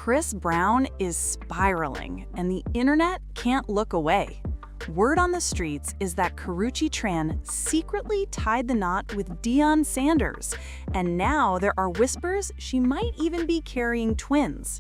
Chris Brown is spiraling, and the internet can't look away. Word on the streets is that Karrueche Tran secretly tied the knot with Deion Sanders, and now there are whispers she might even be carrying twins.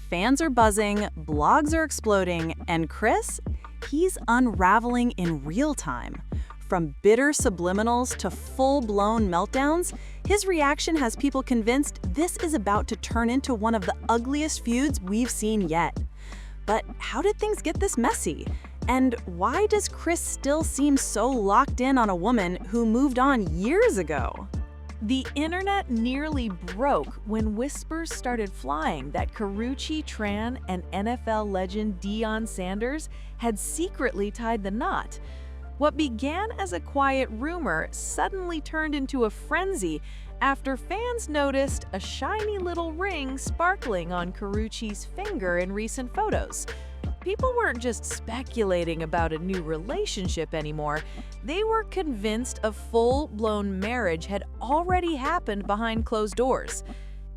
Fans are buzzing, blogs are exploding, and Chris, he's unraveling in real time. From bitter subliminals to full-blown meltdowns, his reaction has people convinced this is about to turn into one of the ugliest feuds we've seen yet. But how did things get this messy? And why does Chris still seem so locked in on a woman who moved on years ago? The internet nearly broke when whispers started flying that Karrueche Tran and NFL legend Deion Sanders had secretly tied the knot. What began as a quiet rumor suddenly turned into a frenzy after fans noticed a shiny little ring sparkling on Karrueche's finger in recent photos. People weren't just speculating about a new relationship anymore. They were convinced a full-blown marriage had already happened behind closed doors.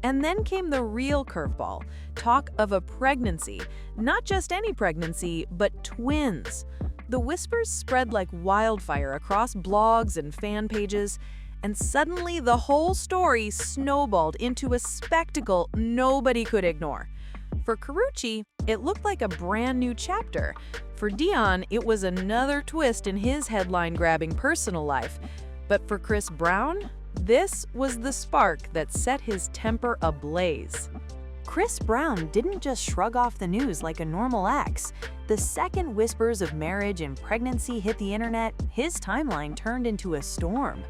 And then came the real curveball, talk of a pregnancy. Not just any pregnancy, but twins. The whispers spread like wildfire across blogs and fan pages, and suddenly the whole story snowballed into a spectacle nobody could ignore. For Karrueche, it looked like a brand new chapter. For Deion, it was another twist in his headline-grabbing personal life. But for Chris Brown, this was the spark that set his temper ablaze. Chris Brown didn't just shrug off the news like a normal ex. The second whispers of marriage and pregnancy hit the internet, his timeline turned into a storm.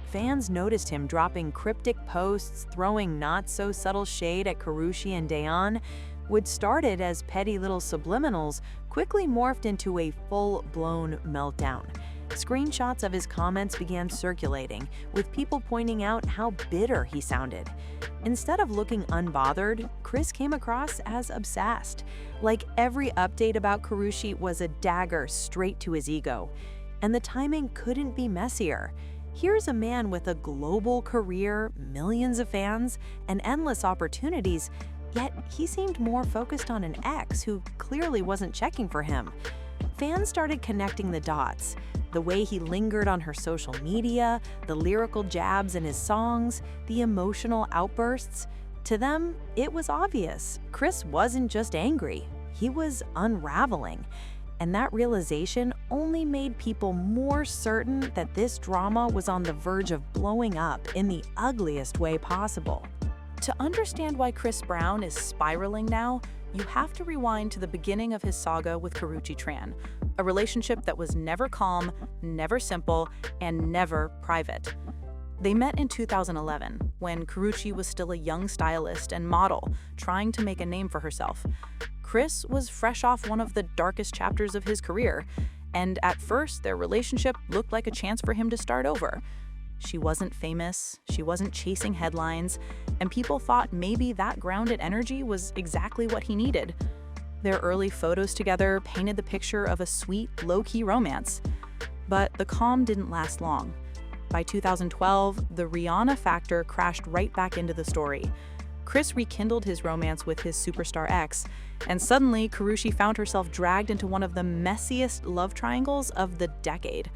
Fans noticed him dropping cryptic posts, throwing not-so-subtle shade at Karrueche and Deion. What started as petty little subliminals quickly morphed into a full-blown meltdown. Screenshots of his comments began circulating, with people pointing out how bitter he sounded. Instead of looking unbothered, Chris came across as obsessed. Like every update about Karrueche was a dagger straight to his ego. And the timing couldn't be messier. Here's a man with a global career, millions of fans, and endless opportunities, yet he seemed more focused on an ex who clearly wasn't checking for him. Fans started connecting the dots. The way he lingered on her social media, the lyrical jabs in his songs, the emotional outbursts. To them, it was obvious. Chris wasn't just angry, he was unraveling. And that realization only made people more certain that this drama was on the verge of blowing up in the ugliest way possible. To understand why Chris Brown is spiraling now, you have to rewind to the beginning of his saga with Karrueche Tran, a relationship that was never calm, never simple, and never private. They met in 2011, when Karrueche was still a young stylist and model, trying to make a name for herself. Chris was fresh off one of the darkest chapters of his career, and at first their relationship looked like a chance for him to start over. She wasn't famous, she wasn't chasing headlines, and people thought maybe that grounded energy was exactly what he needed. Their early photos together painted the picture of a sweet, low-key romance. But the calm didn't last long. By 2012, the Rihanna factor crashed right back into the story. Chris rekindled his romance with his superstar ex, and suddenly Karrueche found herself dragged into one of the messiest love triangles of the decade.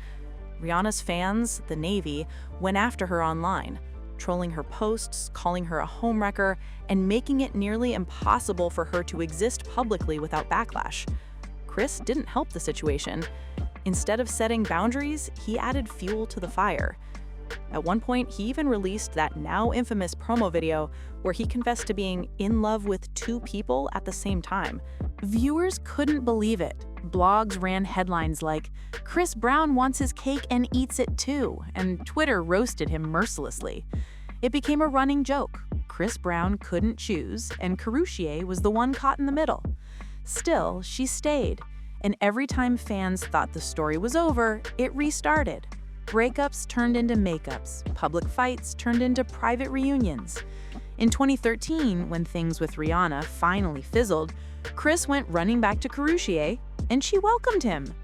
Rihanna's fans, the Navy, went after her online, trolling her posts, calling her a homewrecker, and making it nearly impossible for her to exist publicly without backlash. Chris didn't help the situation. Instead of setting boundaries, he added fuel to the fire. At one point, he even released that now infamous promo video where he confessed to being in love with two people at the same time. Viewers couldn't believe it. Blogs ran headlines like, "Chris Brown wants his cake and eats it too," and Twitter roasted him mercilessly. It became a running joke. Chris Brown couldn't choose, and Karrueche was the one caught in the middle. Still, she stayed, and every time fans thought the story was over, it restarted. Breakups turned into makeups, public fights turned into private reunions. In 2013, when things with Rihanna finally fizzled, Chris went running back to Karrueche, and she welcomed him.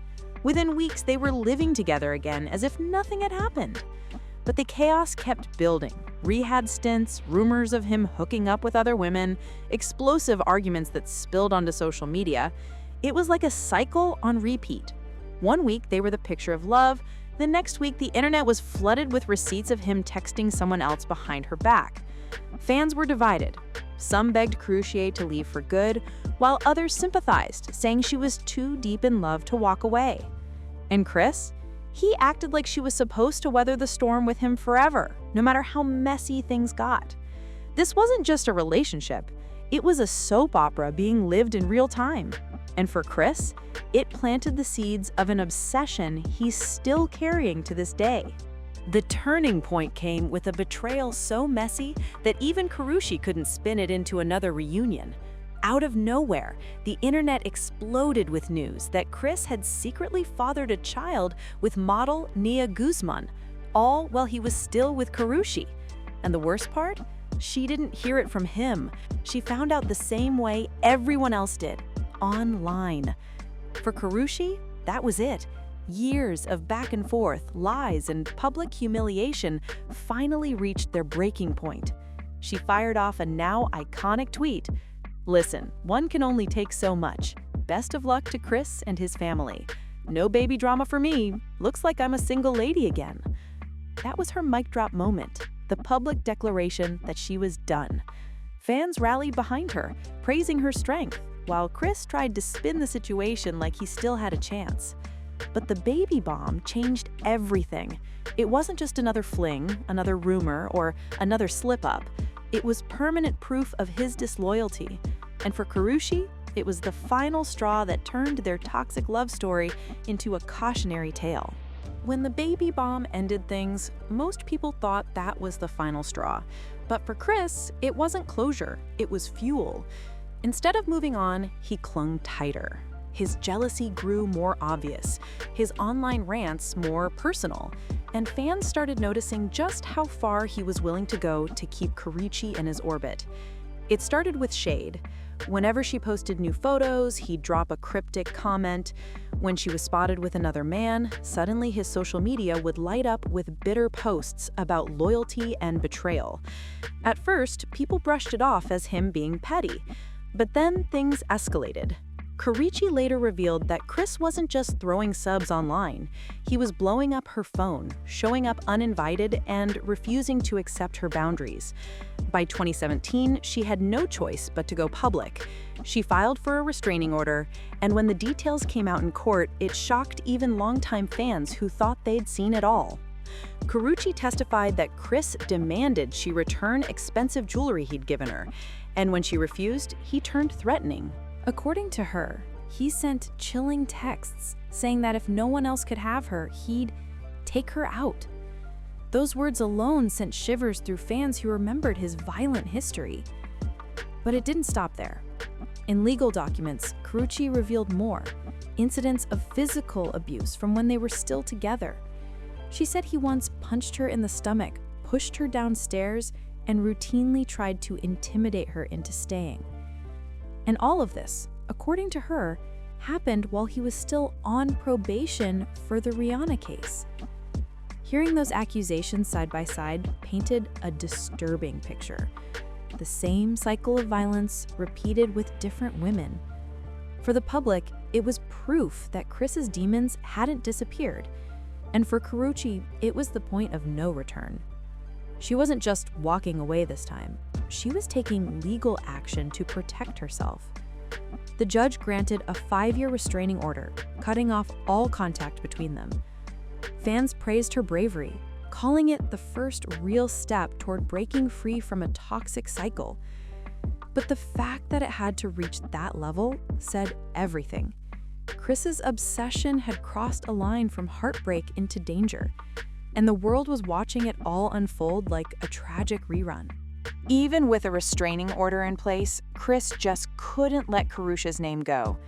Within weeks, they were living together again as if nothing had happened. But the chaos kept building. Rehab stints, rumors of him hooking up with other women, explosive arguments that spilled onto social media. It was like a cycle on repeat. One week, they were the picture of love. The next week, the internet was flooded with receipts of him texting someone else behind her back. Fans were divided. Some begged Karrueche to leave for good, while others sympathized, saying she was too deep in love to walk away. And Chris? He acted like she was supposed to weather the storm with him forever, no matter how messy things got. This wasn't just a relationship. It was a soap opera being lived in real time. And for Chris, it planted the seeds of an obsession he's still carrying to this day. The turning point came with a betrayal so messy that even Karrueche couldn't spin it into another reunion. Out of nowhere, the internet exploded with news that Chris had secretly fathered a child with model Nia Guzman, all while he was still with Karrueche. And the worst part? She didn't hear it from him. She found out the same way everyone else did, online. For Karrueche, that was it. Years of back and forth, lies, and public humiliation finally reached their breaking point. She fired off a now iconic tweet. "Listen, one can only take so much. Best of luck to Chris and his family. No baby drama for me. Looks like I'm a single lady again." That was her mic drop moment, the public declaration that she was done. Fans rallied behind her, praising her strength, while Chris tried to spin the situation like he still had a chance. But the baby bomb changed everything. It wasn't just another fling, another rumor, or another slip-up. It was permanent proof of his disloyalty. And for Karrueche, it was the final straw that turned their toxic love story into a cautionary tale. When the baby bomb ended things, most people thought that was the final straw. But for Chris, it wasn't closure, it was fuel. Instead of moving on, he clung tighter. His jealousy grew more obvious, his online rants more personal, and fans started noticing just how far he was willing to go to keep Karrueche in his orbit. It started with shade. Whenever she posted new photos, he'd drop a cryptic comment. When she was spotted with another man, suddenly his social media would light up with bitter posts about loyalty and betrayal. At first, people brushed it off as him being petty, but then things escalated. Karrueche later revealed that Chris wasn't just throwing subs online. He was blowing up her phone, showing up uninvited, and refusing to accept her boundaries. By 2017, she had no choice but to go public. She filed for a restraining order, and when the details came out in court, it shocked even longtime fans who thought they'd seen it all. Karrueche testified that Chris demanded she return expensive jewelry he'd given her, and when she refused, he turned threatening. According to her, he sent chilling texts saying that if no one else could have her, he'd take her out. Those words alone sent shivers through fans who remembered his violent history. But it didn't stop there. In legal documents, Karrueche revealed more, incidents of physical abuse from when they were still together. She said he once punched her in the stomach, pushed her downstairs, and routinely tried to intimidate her into staying. And all of this, according to her, happened while he was still on probation for the Rihanna case. Hearing those accusations side by side painted a disturbing picture. The same cycle of violence repeated with different women. For the public, it was proof that Chris's demons hadn't disappeared. And for Karrueche, it was the point of no return. She wasn't just walking away this time. She was taking legal action to protect herself. The judge granted a 5-year restraining order, cutting off all contact between them. Fans praised her bravery, calling it the first real step toward breaking free from a toxic cycle. But the fact that it had to reach that level said everything. Chris's obsession had crossed a line from heartbreak into danger, and the world was watching it all unfold like a tragic rerun. Even with a restraining order in place, Chris just couldn't let Karrueche's name go.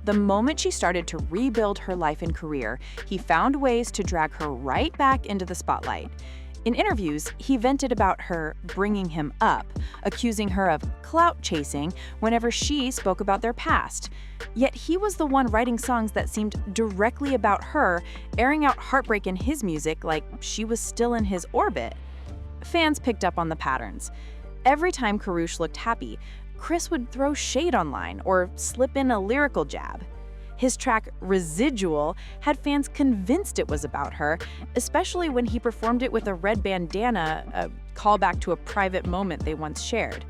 The moment she started to rebuild her life and career, he found ways to drag her right back into the spotlight. In interviews, he vented about her bringing him up, accusing her of clout chasing whenever she spoke about their past. Yet he was the one writing songs that seemed directly about her, airing out heartbreak in his music like she was still in his orbit. Fans picked up on the patterns. Every time Karrueche looked happy, Chris would throw shade online or slip in a lyrical jab. His track Residual had fans convinced it was about her, especially when he performed it with a red bandana, a callback to a private moment they once shared.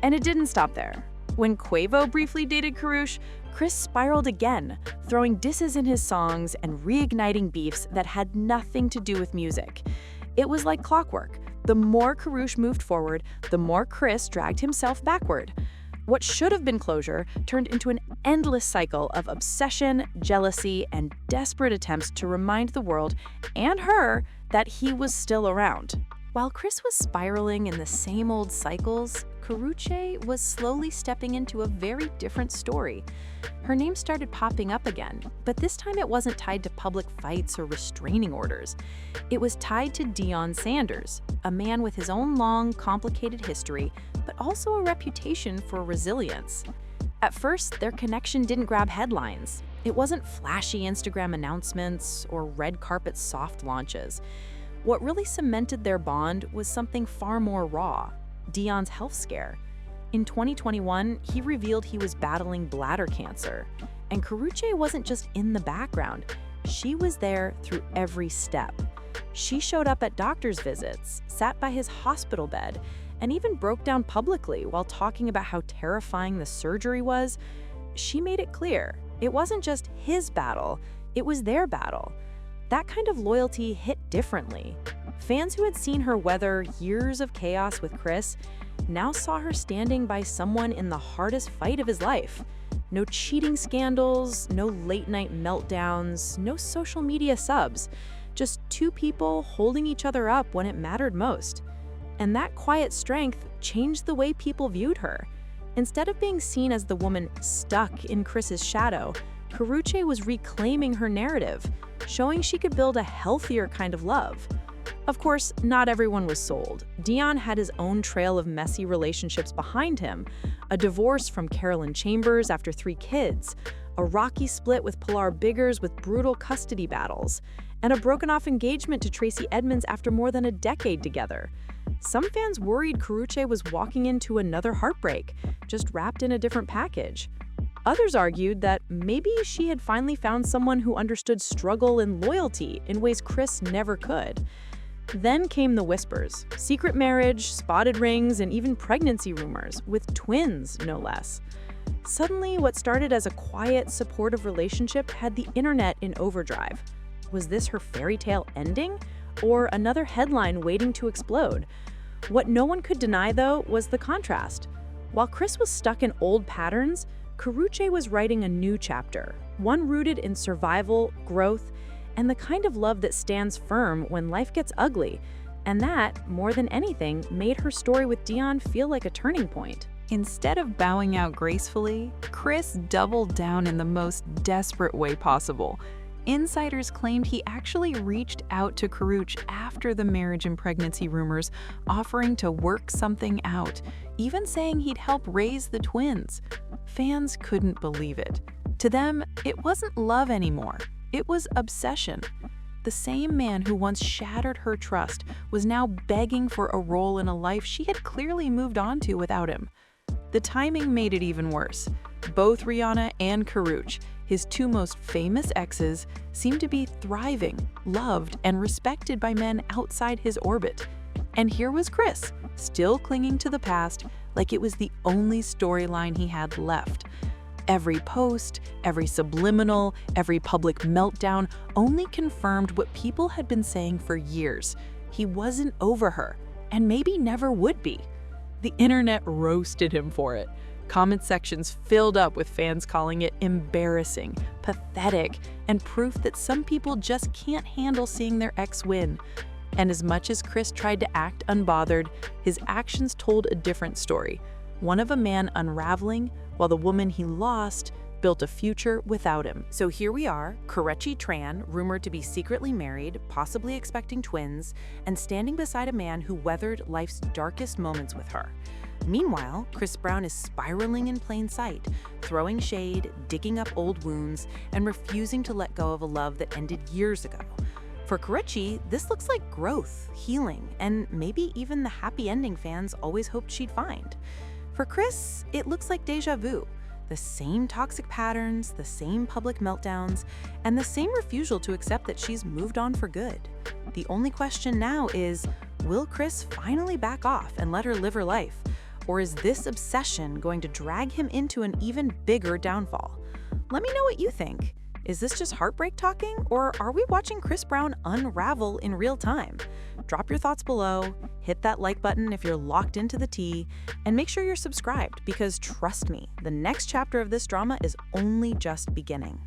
And it didn't stop there. When Quavo briefly dated Karrueche, Chris spiraled again, throwing disses in his songs and reigniting beefs that had nothing to do with music. It was like clockwork. The more Karrueche moved forward, the more Chris dragged himself backward. What should have been closure turned into an endless cycle of obsession, jealousy, and desperate attempts to remind the world and her that he was still around. While Chris was spiraling in the same old cycles, Karrueche was slowly stepping into a very different story. Her name started popping up again, but this time it wasn't tied to public fights or restraining orders. It was tied to Deion Sanders, a man with his own long, complicated history, but also a reputation for resilience. At first, their connection didn't grab headlines. It wasn't flashy Instagram announcements or red carpet soft launches. What really cemented their bond was something far more raw: Deion's health scare. In 2021, he revealed he was battling bladder cancer. And Karrueche wasn't just in the background, she was there through every step. She showed up at doctor's visits, sat by his hospital bed, and even broke down publicly while talking about how terrifying the surgery was. She made it clear it wasn't just his battle, it was their battle. That kind of loyalty hit differently. Fans who had seen her weather years of chaos with Chris now saw her standing by someone in the hardest fight of his life. No cheating scandals, no late-night meltdowns, no social media subs. Just two people holding each other up when it mattered most. And that quiet strength changed the way people viewed her. Instead of being seen as the woman stuck in Chris's shadow, Karrueche was reclaiming her narrative, showing she could build a healthier kind of love. Of course, not everyone was sold. Deion had his own trail of messy relationships behind him: a divorce from Carolyn Chambers after 3 kids, a rocky split with Pilar Biggers with brutal custody battles, and a broken-off engagement to Tracy Edmonds after more than a decade together. Some fans worried Karrueche was walking into another heartbreak, just wrapped in a different package. Others argued that maybe she had finally found someone who understood struggle and loyalty in ways Chris never could. Then came the whispers: secret marriage, spotted rings, and even pregnancy rumors, with twins, no less. Suddenly, what started as a quiet, supportive relationship had the internet in overdrive. Was this her fairy tale ending, or another headline waiting to explode? What no one could deny, though, was the contrast. While Chris was stuck in old patterns, Karrueche was writing a new chapter, one rooted in survival, growth, and the kind of love that stands firm when life gets ugly. And that, more than anything, made her story with Deion feel like a turning point. Instead of bowing out gracefully, Chris doubled down in the most desperate way possible. Insiders claimed he actually reached out to Karrueche after the marriage and pregnancy rumors, offering to work something out, even saying he'd help raise the twins. Fans couldn't believe it. To them, it wasn't love anymore. It was obsession. The same man who once shattered her trust was now begging for a role in a life she had clearly moved on to without him. The timing made it even worse. Both Rihanna and Karrueche, his 2 most famous exes, seemed to be thriving, loved, and respected by men outside his orbit. And here was Chris, still clinging to the past like it was the only storyline he had left. Every post, every subliminal, every public meltdown only confirmed what people had been saying for years. He wasn't over her, and maybe never would be. The internet roasted him for it. Comment sections filled up with fans calling it embarrassing, pathetic, and proof that some people just can't handle seeing their ex win. And as much as Chris tried to act unbothered, his actions told a different story. One of a man unraveling, while the woman he lost built a future without him. So here we are, Karrueche Tran, rumored to be secretly married, possibly expecting twins, and standing beside a man who weathered life's darkest moments with her. Meanwhile, Chris Brown is spiraling in plain sight, throwing shade, digging up old wounds, and refusing to let go of a love that ended years ago. For Karrueche, this looks like growth, healing, and maybe even the happy ending fans always hoped she'd find. For Chris, it looks like deja vu. The same toxic patterns, the same public meltdowns, and the same refusal to accept that she's moved on for good. The only question now is, will Chris finally back off and let her live her life? Or is this obsession going to drag him into an even bigger downfall? Let me know what you think. Is this just heartbreak talking, or are we watching Chris Brown unravel in real time? Drop your thoughts below, hit that like button if you're locked into the tea, and make sure you're subscribed because trust me, the next chapter of this drama is only just beginning.